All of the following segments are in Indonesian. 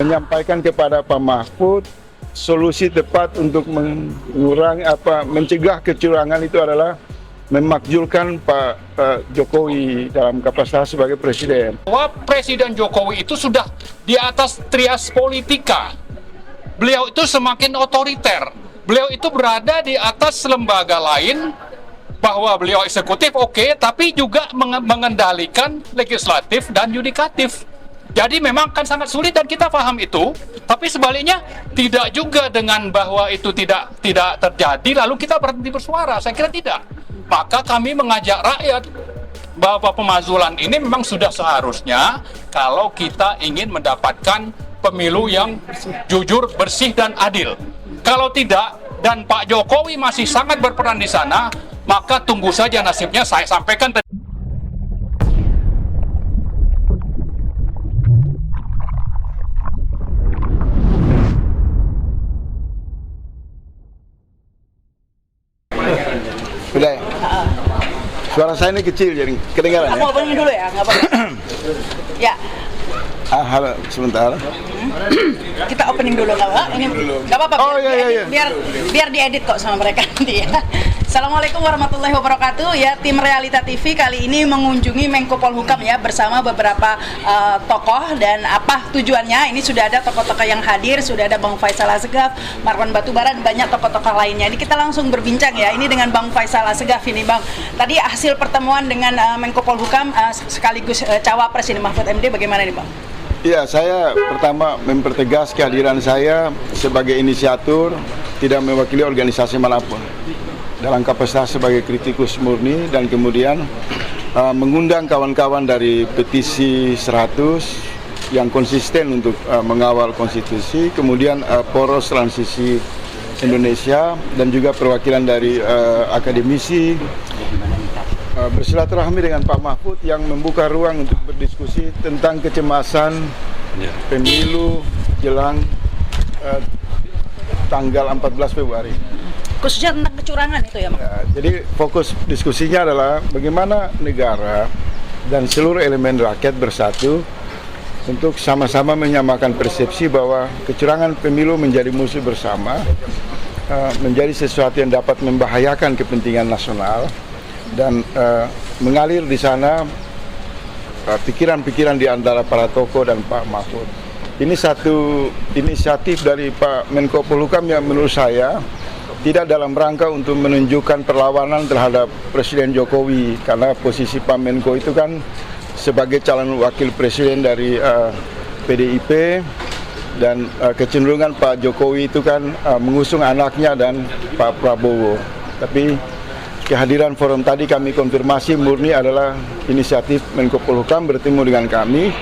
menyampaikan kepada Pak Mahfud solusi tepat untuk mencegah kecurangan itu adalah memakzulkan Pak Jokowi dalam kapasitas sebagai presiden. Bahwa Presiden Jokowi itu sudah di atas trias politika. Beliau itu semakin otoriter. Beliau itu berada di atas lembaga lain, bahwa beliau eksekutif oke, tapi juga mengendalikan legislatif dan yudikatif. Jadi memang kan sangat sulit dan kita paham itu, tapi sebaliknya tidak juga dengan bahwa itu tidak terjadi lalu kita berhenti bersuara. Saya kira tidak. Maka kami mengajak rakyat bahwa pemakzulan ini memang sudah seharusnya kalau kita ingin mendapatkan pemilu yang jujur, bersih dan adil. Kalau tidak dan Pak Jokowi masih sangat berperan di sana, maka tunggu saja nasibnya. Saya sampaikan tadi. Udah ya? Suara saya ini kecil jadi kedengaran ya? Aku opening dulu ya, nggak apa-apa. Ya. Halo, sebentar. Kita opening dulu nggak apa? Ini nggak apa-apa. Oh iya. Biar diedit kok sama mereka nanti ya. Assalamualaikum warahmatullahi wabarakatuh. Ya, tim Realita TV kali ini mengunjungi Menko Polhukam ya bersama beberapa tokoh, dan apa tujuannya? Ini sudah ada tokoh-tokoh yang hadir, sudah ada Bang Faisal Assegaf, Marwan Batubara, dan banyak tokoh-tokoh lainnya. Ini kita langsung berbincang ya. Ini dengan Bang Faisal Assegaf ini Bang. Tadi hasil pertemuan dengan Menko Polhukam sekaligus Cawapres ini Mahfud MD, bagaimana nih Bang? Ya, saya pertama mempertegas kehadiran saya sebagai inisiatur, tidak mewakili organisasi manapun. Dalam kapasitas sebagai kritikus murni, dan kemudian mengundang kawan-kawan dari petisi 100 yang konsisten untuk mengawal konstitusi, kemudian poros transisi Indonesia, dan juga perwakilan dari akademisi, bersilaturahmi dengan Pak Mahfud yang membuka ruang untuk berdiskusi tentang kecemasan pemilu jelang tanggal 14 Februari. Khususnya tentang kecurangan itu ya Bang? Ya, jadi fokus diskusinya adalah bagaimana negara dan seluruh elemen rakyat bersatu untuk sama-sama menyamakan persepsi bahwa kecurangan pemilu menjadi musuh bersama, menjadi sesuatu yang dapat membahayakan kepentingan nasional, dan mengalir di sana pikiran-pikiran di antara para tokoh dan Pak Mahfud. Ini satu inisiatif dari Pak Menko Polhukam yang menurut saya tidak dalam rangka untuk menunjukkan perlawanan terhadap Presiden Jokowi, karena posisi Pak Menko itu kan sebagai calon wakil presiden dari PDIP, dan kecenderungan Pak Jokowi itu kan mengusung anaknya dan Pak Prabowo. Tapi kehadiran forum tadi kami konfirmasi murni adalah inisiatif Menko Polhukam bertemu dengan kami,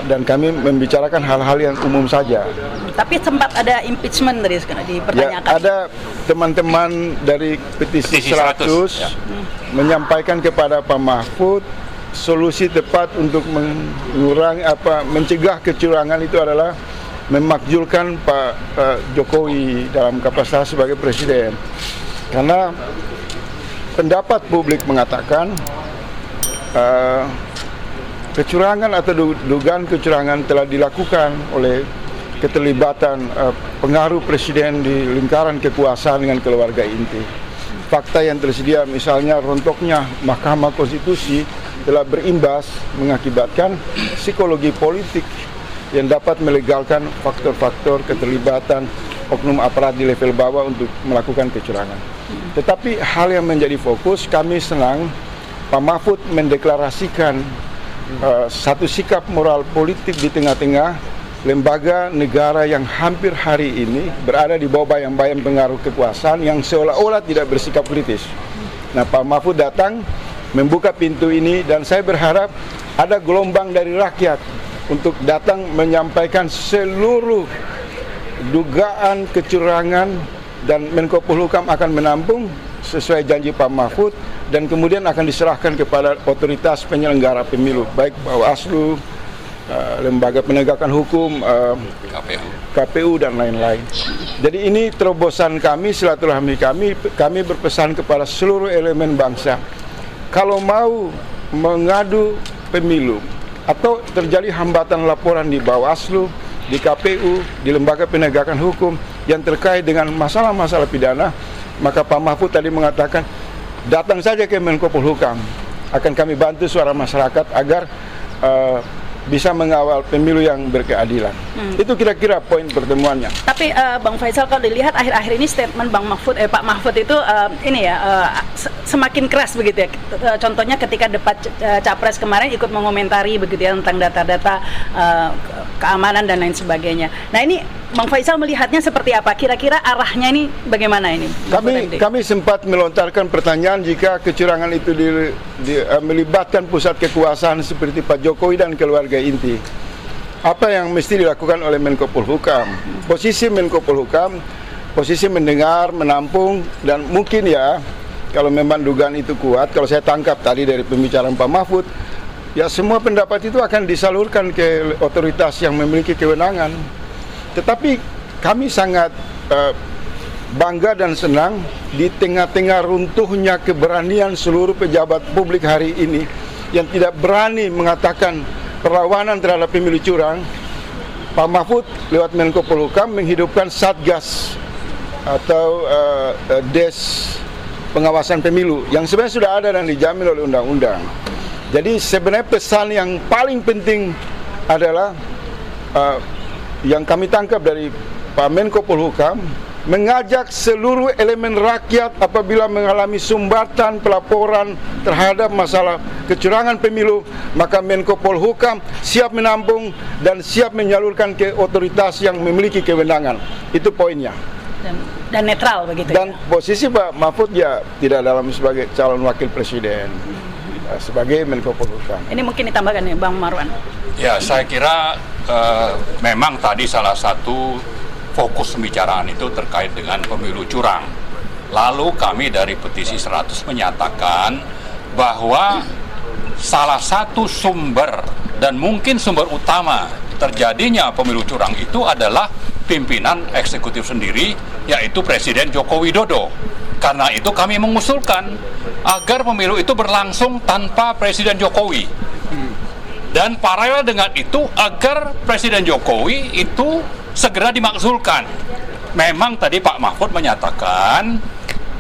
dan kami membicarakan hal-hal yang umum saja. Tapi sempat ada impeachment tadi dipertanyakan. Ya, ada teman-teman dari petisi 100 ya, menyampaikan kepada Pak Mahfud solusi tepat untuk mencegah kecurangan itu adalah memakzulkan Pak Jokowi dalam kapasitas sebagai presiden. Karena pendapat publik mengatakan kecurangan atau dugaan kecurangan telah dilakukan oleh keterlibatan pengaruh presiden di lingkaran kekuasaan dengan keluarga inti. Fakta yang tersedia misalnya rontoknya Mahkamah Konstitusi telah berimbas mengakibatkan psikologi politik yang dapat melegalkan faktor-faktor keterlibatan oknum aparat di level bawah untuk melakukan kecurangan. Tetapi hal yang menjadi fokus, kami senang Pak Mahfud mendeklarasikan satu sikap moral politik di tengah-tengah lembaga negara yang hampir hari ini berada di bawah bayang-bayang pengaruh kekuasaan yang seolah-olah tidak bersikap kritis. Nah, Pak Mahfud datang membuka pintu ini, dan saya berharap ada gelombang dari rakyat untuk datang menyampaikan seluruh dugaan kecurangan, dan Menko Polhukam akan menampung sesuai janji Pak Mahfud, dan kemudian akan diserahkan kepada otoritas penyelenggara pemilu, baik Bawaslu, lembaga penegakan hukum, KPU dan lain-lain. Jadi ini terobosan kami, silaturahmi kami berpesan kepada seluruh elemen bangsa, kalau mau mengadu pemilu atau terjadi hambatan laporan di Bawaslu di KPU, di lembaga penegakan hukum yang terkait dengan masalah-masalah pidana, maka Pak Mahfud tadi mengatakan datang saja ke Menko Polhukam, akan kami bantu suara masyarakat agar bisa mengawal pemilu yang berkeadilan. Itu kira-kira poin pertemuannya. Tapi Bang Faisal, kalau dilihat akhir-akhir ini statement Pak Mahfud itu semakin keras begitu ya. Contohnya ketika debat capres kemarin ikut mengomentari begitu ya tentang data-data keamanan dan lain sebagainya. Nah ini Bang Faisal melihatnya seperti apa? Kira-kira arahnya ini bagaimana ini? Kami sempat melontarkan pertanyaan jika kecurangan itu melibatkan pusat kekuasaan seperti Pak Jokowi dan keluarga inti. Apa yang mesti dilakukan oleh Menko Polhukam? Posisi Menko Polhukam, posisi mendengar, menampung, dan mungkin ya, kalau memang dugaan itu kuat, kalau saya tangkap tadi dari pembicaraan Pak Mahfud, ya semua pendapat itu akan disalurkan ke otoritas yang memiliki kewenangan. Tetapi kami sangat bangga dan senang di tengah-tengah runtuhnya keberanian seluruh pejabat publik hari ini yang tidak berani mengatakan perlawanan terhadap pemilu curang. Pak Mahfud lewat Menko Polhukam menghidupkan Satgas atau Des pengawasan pemilu yang sebenarnya sudah ada dan dijamin oleh undang-undang. Jadi sebenarnya pesan yang paling penting adalah yang kami tangkap dari Pak Menko Polhukam, mengajak seluruh elemen rakyat apabila mengalami sumbatan pelaporan terhadap masalah kecurangan pemilu, maka Menko Polhukam siap menampung dan siap menyalurkan ke otoritas yang memiliki kewenangan. Itu poinnya. Dan netral begitu. Dan posisi Pak Mahfud ya tidak dalam sebagai calon wakil presiden, sebagai Menko Polhukam. Ini mungkin ditambahkan ya Bang Marwan. Ya, saya kira memang tadi salah satu fokus pembicaraan itu terkait dengan pemilu curang. Lalu kami dari Petisi 100 menyatakan bahwa salah satu sumber dan mungkin sumber utama terjadinya pemilu curang itu adalah pimpinan eksekutif sendiri, yaitu Presiden Joko Widodo. Karena itu kami mengusulkan agar pemilu itu berlangsung tanpa Presiden Jokowi. Dan paralel dengan itu agar Presiden Jokowi itu segera dimakzulkan. Memang tadi Pak Mahfud menyatakan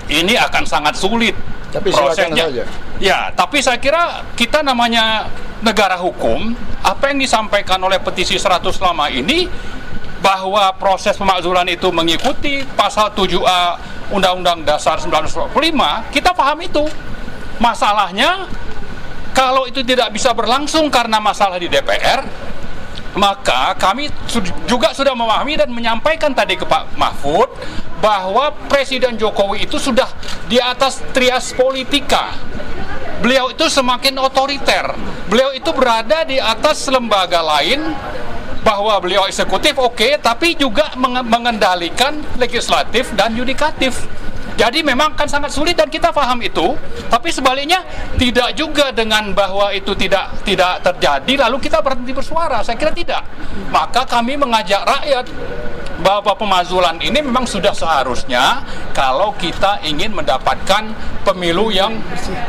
ini akan sangat sulit tapi prosesnya. Saja. Ya, tapi saya kira kita namanya negara hukum, apa yang disampaikan oleh Petisi 100 selama ini bahwa proses pemakzulan itu mengikuti pasal 7A Undang-Undang Dasar 1945, kita paham itu. Masalahnya kalau itu tidak bisa berlangsung karena masalah di DPR, maka kami juga sudah memahami dan menyampaikan tadi ke Pak Mahfud bahwa Presiden Jokowi itu sudah di atas trias politika. Beliau itu semakin otoriter. Beliau itu berada di atas lembaga lain, bahwa beliau eksekutif oke, tapi juga mengendalikan legislatif dan yudikatif. Jadi memang kan sangat sulit dan kita paham itu, tapi sebaliknya tidak juga dengan bahwa itu tidak terjadi lalu kita berhenti bersuara. Saya kira tidak. Maka kami mengajak rakyat bahwa pemakzulan ini memang sudah seharusnya kalau kita ingin mendapatkan pemilu yang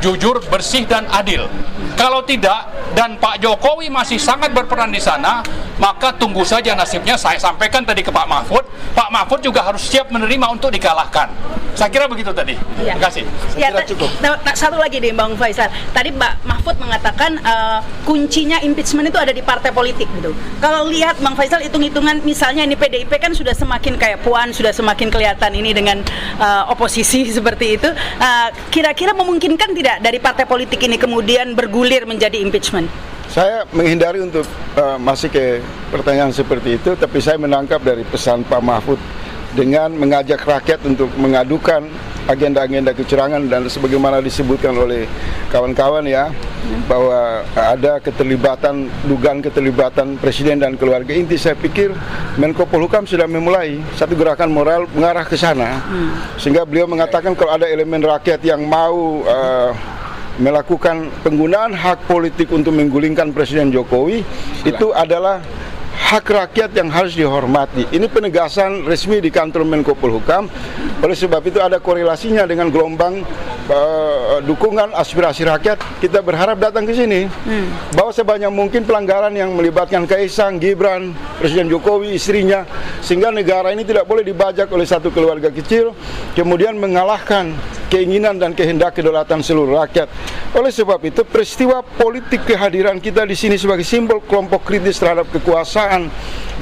jujur, bersih dan adil. Kalau tidak dan Pak Jokowi masih sangat berperan di sana, maka tunggu saja nasibnya. Saya sampaikan tadi ke Pak Mahfud. Pak Mahfud juga harus siap menerima untuk dikalahkan. Saya kira begitu tadi. Ya. Terima kasih. Ya, cukup. Satu lagi deh Bang Faisal. Tadi Pak Mahfud mengatakan kuncinya impeachment itu ada di partai politik gitu. Kalau lihat Bang Faisal hitung-hitungan misalnya ini PDIP kan sudah semakin kayak Puan, sudah semakin kelihatan ini dengan oposisi seperti itu. Kira-kira memungkinkan tidak dari partai politik ini kemudian bergulir menjadi impeachment? Saya menghindari untuk masih ke pertanyaan seperti itu, tapi saya menangkap dari pesan Pak Mahfud dengan mengajak rakyat untuk mengadukan agenda-agenda kecurangan dan sebagaimana disebutkan oleh kawan-kawan ya, bahwa ada dugaan keterlibatan presiden dan keluarga inti. Saya pikir Menko Polhukam sudah memulai satu gerakan moral mengarah ke sana, sehingga beliau mengatakan kalau ada elemen rakyat yang mau melakukan penggunaan hak politik untuk menggulingkan Presiden Jokowi, itu adalah hak rakyat yang harus dihormati. Ini penegasan resmi di kantor Menko Polhukam. Oleh sebab itu ada korelasinya dengan gelombang dukungan aspirasi rakyat. Kita berharap datang ke sini bahwa sebanyak mungkin pelanggaran yang melibatkan Kaisang, Gibran, Presiden Jokowi, istrinya, sehingga negara ini tidak boleh dibajak oleh satu keluarga kecil, kemudian mengalahkan keinginan dan kehendak kedaulatan seluruh rakyat. Oleh sebab itu, peristiwa politik kehadiran kita di sini sebagai simbol kelompok kritis terhadap kekuasaan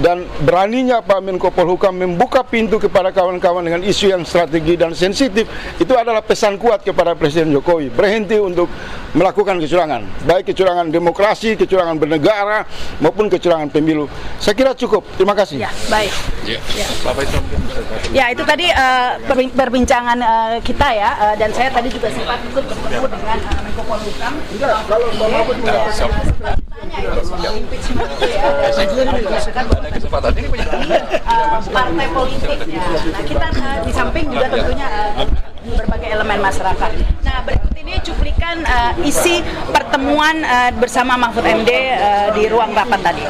dan beraninya Pak Menko Polhukam membuka pintu kepada kawan-kawan dengan isu yang strategi dan sensitif, itu adalah pesan kuat kepada Presiden Jokowi, berhenti untuk melakukan kecurangan, baik kecurangan demokrasi, kecurangan bernegara, maupun kecurangan pemilu. Saya kira cukup. Terima kasih. Ya, baik. Ya. Ya, itu tadi perbincangan kita ya, dan saya tadi juga sempat ikut bertemu dengan Menko Polhukam. Kalau Pak Mahfud Impeachment itu ya, partai politik ya. Nah, kita di samping juga tentunya berbagai elemen masyarakat. Nah, berikut ini cuplikan isi pertemuan bersama Mahfud MD di ruang rapat tadi.